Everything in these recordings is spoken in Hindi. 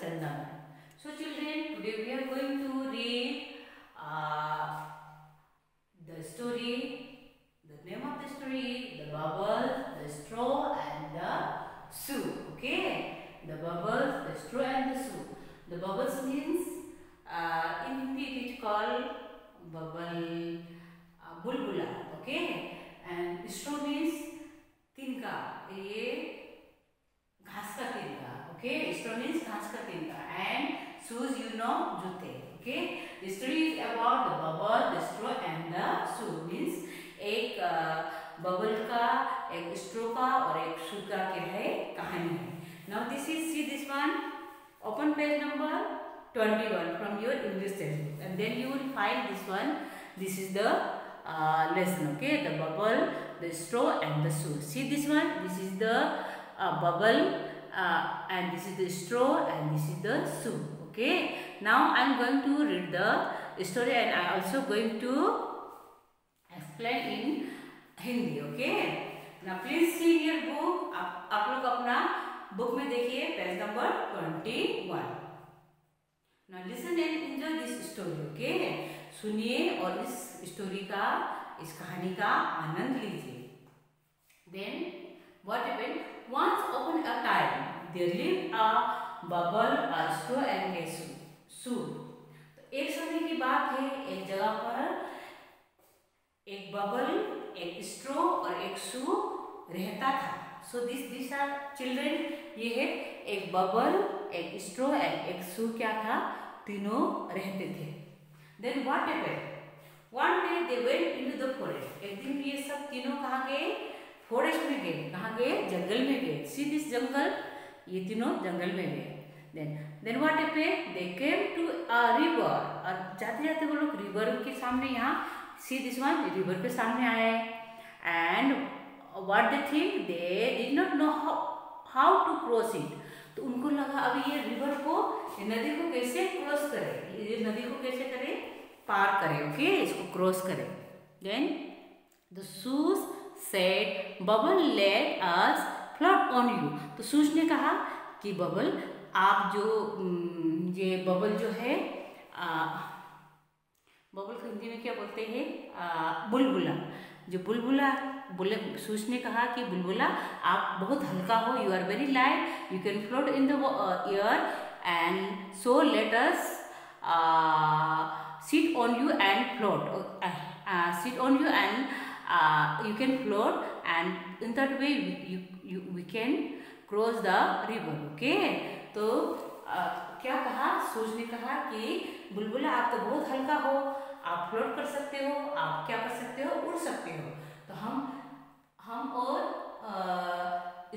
Chandan. So children, today we are going to read the story. The name of the story is The Bubbles, the Straw and the Shoe. Okay, the bubbles, the straw and the shoe. The bubbles means in Hindi it is called bubble bulbula. Okay, and straw means तिनका, ये घास का तिनका. Okay, straw means घास का तिनका and shoes you know जूते. Okay, the story is about the bubble, the straw and the shoe. Means एक बबल का, एक स्ट्रो का और एक शू का क्या है कहानी है. Now this is, see this one, open page number 21 from your English textbook and then you will find this one. This is the lesson. Okay, the bubble, the straw and the shoe. See this one, this is the bubble and this is the straw and this is the shoe. Okay, now I am going to read the story and I am also going to explain in Hindi. Okay, now please see your book. आप लोग अपना बुक में देखिए page number 21. Now listen and enjoy this story. Okay, सुनिए और इस स्टोरी का, इस कहानी का आनंद लीजिए. Then what happened? Once upon a time there lived a bubble, a straw and a shoe. तो एक समय की बात है, एक जगह पर एक बबल, एक स्ट्रो और एक शू रहता था. सो दिस आर चिल्ड्रन, ये है एक बबल, एक स्ट्रो एंड एक शू क्या था, तीनों रहते थे. Then what happened? One day they went into the forest. एक दिन ये सब तीनों कहाँ गए? फॉरेस्ट में गए. कहाँ गए? जंगल में गए. सी दिस जंगल, ये तीनों जंगल में गए. Then what happened? They came to a river. और जाते जाते वो लोग रिवर के सामने, यहाँ सी दिस वन, रिवर के सामने आए. And what they think? They did not know how to cross it. तो उनको लगा अभी ये रिवर को, ये नदी को कैसे क्रॉस करे, ये नदी को कैसे करे, पार करे. ओके, इसको क्रॉस करे. Then the shoes said bubble let us float on you. तो शूज ने कहा कि बबल, आप जो ये बबल जो है, बबल को हिंदी में क्या बोलते हैं? बुलबुला. जो बुलबुला बोले, सूच ने कहा कि बुलबुला आप बहुत हल्का हो, you are very light, you can float in the air and so let us sit on you and float. Sit on you and you can float and in that way we can cross the river. Okay, तो क्या कहा? सूज ने कहा कि बुलबुला आप तो बहुत हल्का हो, आप फ्लोट कर सकते हो, आप क्या कर सकते हो, उड़ सकते हो. तो हम और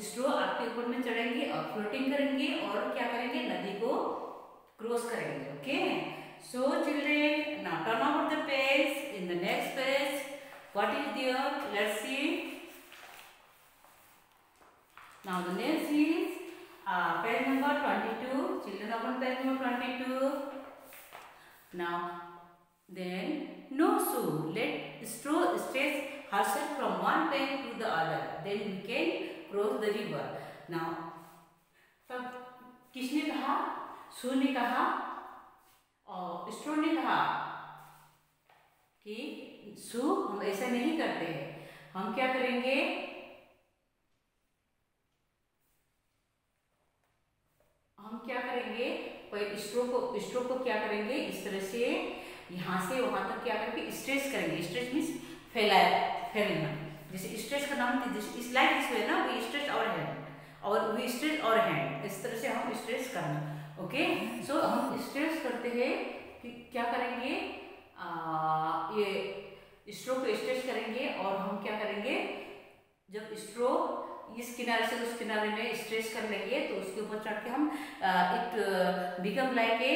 स्ट्रो आपके ऊपर में चढ़ेंगे और फ्लोटिंग करेंगे और क्या करेंगे, नदी को क्रॉस करेंगे. Okay, so children, now turn over the page. In the next page, what is there? Let's see. Now the next is page number 22. Children, open page number 22. Now then, no shoe. Let straw stretch herself from one bank to the other. Then we can cross the river. Now, तब किसने कहा? शू ने कहा और स्ट्रो ने कहा कि शू, हम ऐसा नहीं करते हैं, हम क्या करेंगे, स्ट्रो को क्या करेंगे, इस तरह से यहाँ से वहां तक क्या करेंगे, स्ट्रेच करेंगे. स्ट्रेच मीन्स फैलना. जैसे स्ट्रेच का नाम इस लाइक दिस वे ना, वी स्ट्रेच आवर हैंड और वी स्ट्रेच आवर हैंड, इस तरह से हम स्ट्रेच करना. ओके, सो हम स्ट्रेच करते हैं कि क्या करेंगे, ये स्ट्रो को स्ट्रेच करेंगे और हम क्या करेंगे, जब स्ट्रो इस किनारे से उस किनारे में स्ट्रेच कर लेंगे तो उसके ऊपर चढ़ के हम it become like a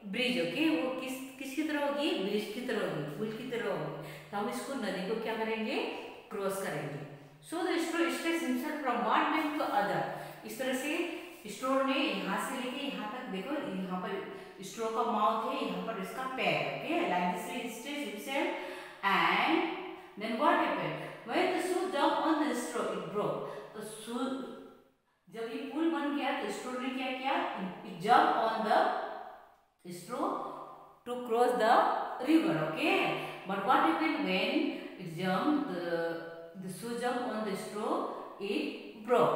bridge. Okay, वो किसकी तरह होगी, ब्रिज की तरह होगी, पुल की तरह होगी. तो हम इसको, नदी को क्या करेंगे, क्रॉस करेंगे. So the straw stretch himself from one bank to other. इस तरह से स्ट्रो ने यहाँ से लेके यहाँ तक, देखो यहाँ पर स्ट्रो का माउथ है, यहाँ पर इसका पैर. Okay, like this way stretch himself and then what happened? When the shoe jump on the straw it broke. तो जब ये पुल बन गया तो स्ट्रो ने क्या किया, it jump on the straw to cross the river. Okay, but what happened when it jump, the shoe jump on the straw, it broke.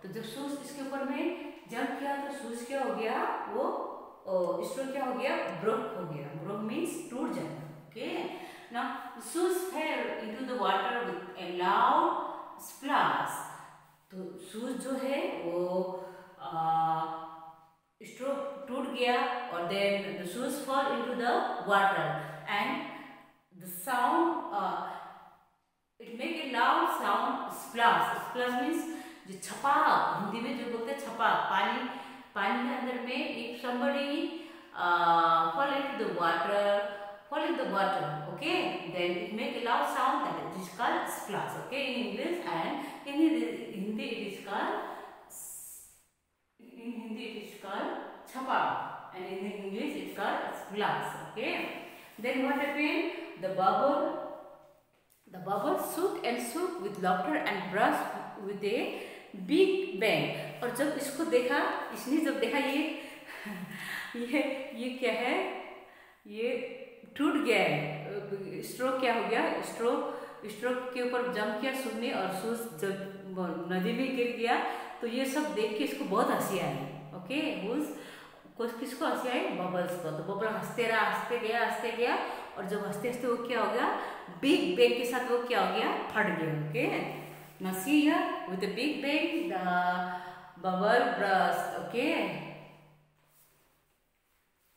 तो जब शूज इसके ऊपर में जंप किया तो शूज क्या हो गया, वो स्ट्रो क्या हो गया, ब्रोक हो गया. ब्रोक मीन्स टूट जाना. Okay, now shoes fell into the water with a loud splash. तो शूज जो है वो स्ट्रो टूट गया और then the shoes fall into the water and the sound, it make a loud sound splash. Splash means जो छपाक, हिंदी में जो बोलते हैं छपाक, पानी के अंदर में if somebody fall into the water, okay, then it make a loud sound that it is called splash. Okay, in English, and in Hindi it is called Chhapaak, and in English it's called splash. Okay, then what happened, the bubble shook and shook with laughter and burst with a big bang. और जब इसको देखा, इसने जब देखा ये क्या है, ये टूट गया है. स्ट्रो क्या हो गया, स्ट्रो के ऊपर जंप किया शूज ने और शूज जब नदी में गिर गया तो ये सब देख के इसको बहुत हंसी आई. ओके, किसको हंसी आई, बबल्स को. तो बबल हंसते गया और जब हंसते हंसते वो क्या हो गया, बिग बैंग के साथ वो क्या हो गया, फट गया. Okay, now see here with the big bang the bubble burst. Okay,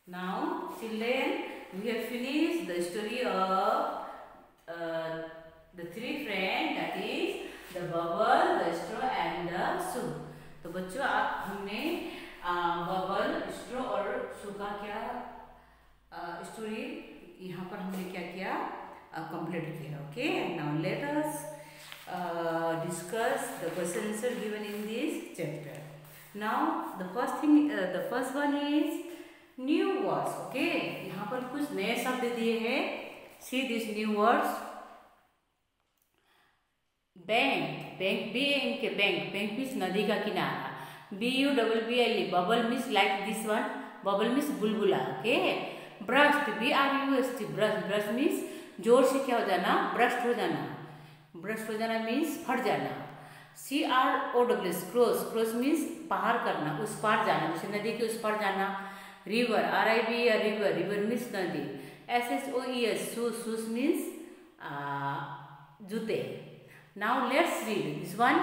now children, we have finished the story of the three friends, that is the bubble, the straw and the shoe. तो बच्चों, आप हमने बबल, स्ट्रो और शू का क्या स्टोरी यहाँ पर हमने क्या किया, कंप्लीट किया. Okay, now let us discuss the question answer given in this chapter. Now the first one is new words. Okay, यहाँ पर कुछ नए शब्द दिए हैं. See these new words. Bank, bank means नदी का किनारा. BUBBLE, bubble means like this one. Bubble means बुलबुला. Okay, burst, BRUST, brush means जोर से क्या हो जाना, ब्रस्ट हो जाना. ब्रश हो जाना मीन्स फट जाना. CROWS, क्रॉस मीन्स पार करना, उस पार जाना, जैसे नदी के उस पार जाना. रिवर, RIVER, रिवर मीन्स नदी. SHOES, शूज मीन्स जूते. Now let's read this one.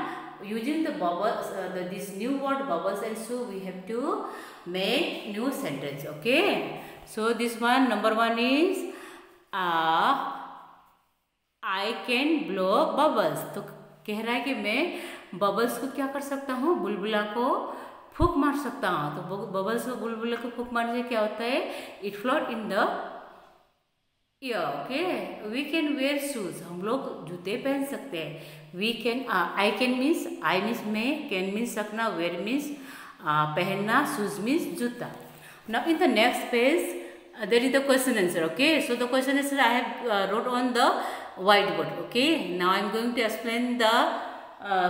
Using the bubbles, this new word bubbles and shoe, we have to make new sentence. Okay, so this one, number one is I can blow bubbles. तो कह रहा है कि मैं बबल्स को क्या कर सकता हूँ, बुलबुला को फूंक मार सकता हूँ. तो बबल्स को बुलबुला को फूंक मारने से क्या होता है, it float in the air. Okay, we can wear shoes, हम लोग जूते पहन सकते हैं. We can, I can means, I means मैं, कैन मीन्स सकना, वेयर मीन्स पहनना, शूज मीन्स जूता. Now in the next page there is the question answer. Okay, so the question answer I have wrote on the whiteboard. Okay, now I am going to explain the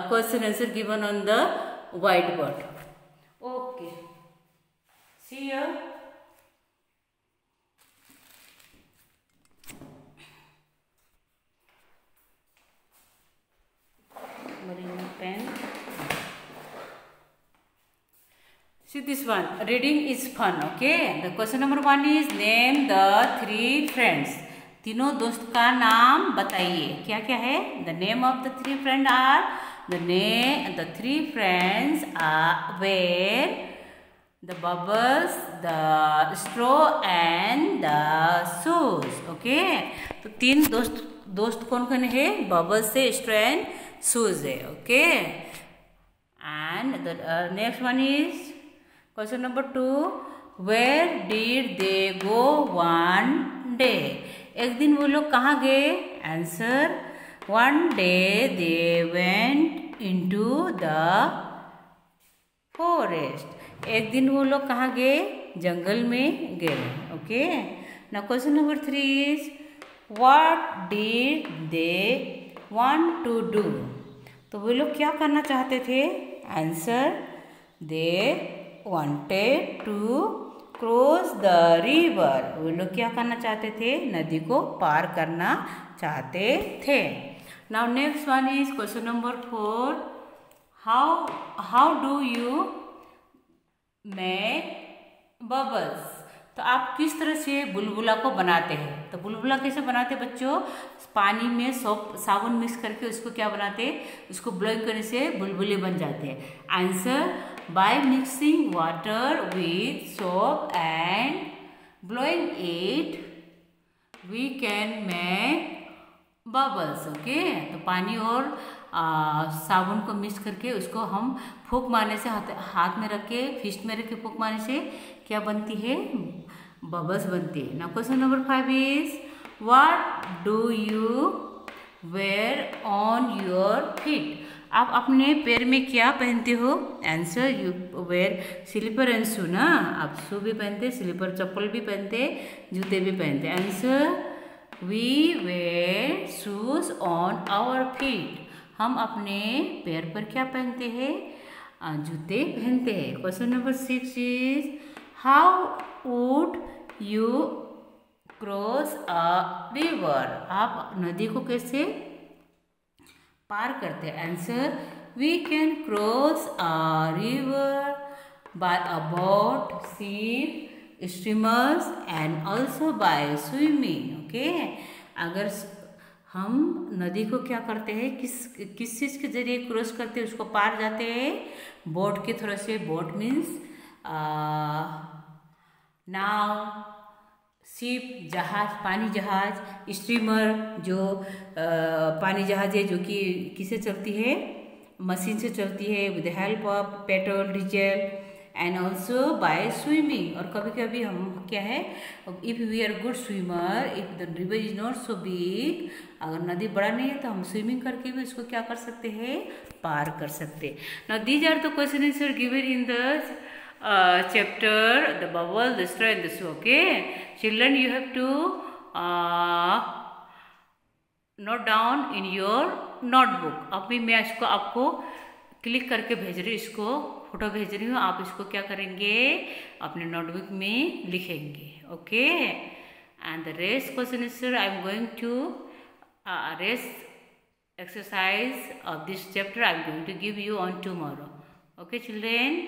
question answer given on the whiteboard. Okay, see here. Pen. See this one, reading is fun. Okay, the question number one is name the three friends. तीनों दोस्त का नाम बताइए. क्या क्या है, the name of the three friends are, the three friends are were the bubbles, the straw and the shoes. Okay, तो तीन दोस्त कौन कौन है, bubbles है, straw and shoes है. Okay, and the next one is question number 2, where did they go one day. एक दिन वो लोग कहाँ गए, answer one day they went into the forest. एक दिन वो लोग कहाँ गए, जंगल में गए. Okay, now question number 3 is what did they want to do. तो वो लोग क्या करना चाहते थे, answer they wanted to cross the river. वो लोग क्या करना चाहते थे? नदी को पार करना चाहते थे। Now next one is question number 4। How do you make bubbles? तो आप किस तरह से बुलबुला को बनाते हैं? तो बुलबुला कैसे बनाते हैं बच्चों? पानी में साबुन मिक्स करके उसको क्या बनाते हैं? उसको ब्लोइंग करने से बुलबुले बन जाते हैं। Answer, by mixing water with soap and blowing it we can make bubbles। Okay, तो पानी और साबुन को मिक्स करके उसको हम फूंक मारने से, हाथ में रख के, फिस्ट में रख के फूंक मारने से क्या बनती है? बबल्स बनती है। Now question number 5 is what do you wear on your feet? आप अपने पैर में क्या पहनते हो? Answer, you wear slipper and shoe ना। आप शू भी पहनते, स्लीपर चप्पल भी पहनते, जूते भी पहनते। Answer, we wear shoes on our feet. हम अपने पैर पर क्या पहनते हैं? जूते पहनते हैं। Question number 6 is how would you cross a river? आप नदी को कैसे पार करते हैं? Answer, we can cross a river by a boat, ship, steamers and also by swimming. Okay, अगर हम नदी को क्या करते हैं, किस चीज़ के जरिए क्रॉस करते हैं, उसको पार जाते हैं? बोट के थ्रू से। बोट मीन्स नाव, शिप जहाज, पानी जहाज, स्टीमर जो पानी जहाज है, जो कि किससे चलती है? मशीन से चलती है, with the help of petrol, diesel and also by swimming. और कभी कभी हम क्या है, if we are good swimmer, if the river is not so big, अगर नदी बड़ा नहीं है तो हम स्विमिंग करके भी इसको क्या कर सकते हैं? पार कर सकते हैं। Now these are the question answer given in the chapter the bubble, the straw and the shoe। Okay children, you have to note down in your notebook। अभी मैं इसको आपको क्लिक करके भेज रही हूँ, इसको फोटो भेज रही हूँ। आप इसको क्या करेंगे? अपने नोटबुक में लिखेंगे। Okay, and the rest question answer I am going to rest exercise of this chapter I am going to give you on tomorrow। Okay children।